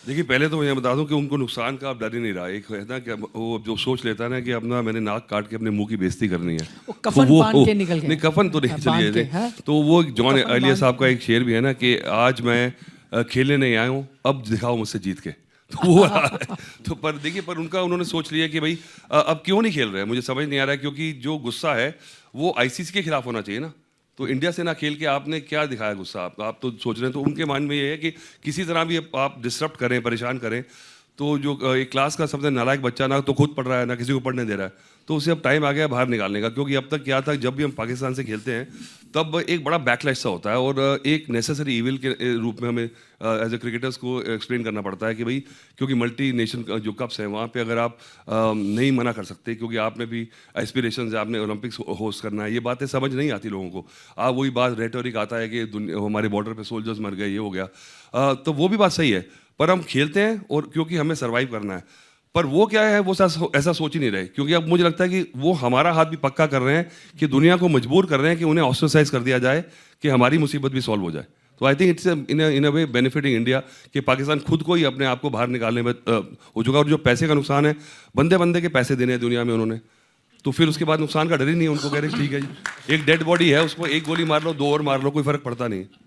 देखिए, पहले तो मैं ये बता दूँ कि उनको नुकसान का अब डर ही नहीं रहा। एक है ना कि अब वो जो सोच लेता है ना कि अपना मैंने नाक काट के अपने मुँह की बेइज़्ज़ती करनी है। वो तो कफन बांध के निकल गए। नहीं, कफ़न तो नहीं, चलिए बांध के, ऐसे। हाँ? तो वो वो जॉन कफन एलिया बांध साहब का एक शेर भी है ना कि आज मैं खेलने नहीं आया हूँ, अब दिखाओ मुझसे जीत के। तो वो तो पर देखिए, पर उनका उन्होंने सोच लिया कि भई अब क्यों नहीं खेल रहे हैं? मुझे समझ नहीं आ रहा है, क्योंकि जो गुस्सा है, वो आईसीसी के खिलाफ होना चाहिए ना। तो इंडिया से ना खेल के आपने क्या दिखाया गुस्सा? आप तो सोच रहे हैं, तो उनके माइंड में ये है कि किसी तरह भी आप डिसरप्ट करें, परेशान करें। तो जो एक क्लास का सबसे नालायक बच्चा ना तो खुद पढ़ रहा है, ना किसी को पढ़ने दे रहा है, तो उसे अब टाइम आ गया बाहर निकालने का। क्योंकि अब तक क्या था, जब भी हम पाकिस्तान से खेलते हैं, तब एक बड़ा बैकलैश सा होता है और एक नेसेसरी इविल के रूप में हमें एज ए क्रिकेटर्स को एक्सप्लेन करना पड़ता है कि भाई, क्योंकि मल्टी नेशन जो कप्स हैं, वहाँ पे अगर आप नहीं मना कर सकते, क्योंकि आपने भी एस्पिरेशंस है, आपने ओलंपिक्स होस्ट करना है, ये बातें समझ नहीं आती लोगों को। वही बात रेटोरिक आता है कि हमारे बॉर्डर पे सोल्जर्स मर गए, ये हो गया। तो वो भी बात सही है, पर हम खेलते हैं और क्योंकि हमें सर्वाइव करना है। पर वो क्या है, वो ऐसा सोच ही नहीं रहे, क्योंकि अब मुझे लगता है कि वो हमारा हाथ भी पक्का कर रहे हैं कि दुनिया को मजबूर कर रहे हैं कि उन्हें ऑस्ट्रेसाइज कर दिया जाए कि हमारी मुसीबत भी सॉल्व हो जाए। तो I think it's in a way benefiting India कि पाकिस्तान खुद को ही अपने आप को बाहर निकालने में हो चुका। और जो पैसे का नुकसान है, बंदे बंदे के पैसे देने हैं दुनिया में उन्होंने, तो फिर उसके बाद नुकसान का डर ही नहीं है उनको। कह रहे ठीक है जी, एक डेड बॉडी है, उसको एक गोली मार लो, दो और मार लो, कोई फर्क पड़ता नहीं।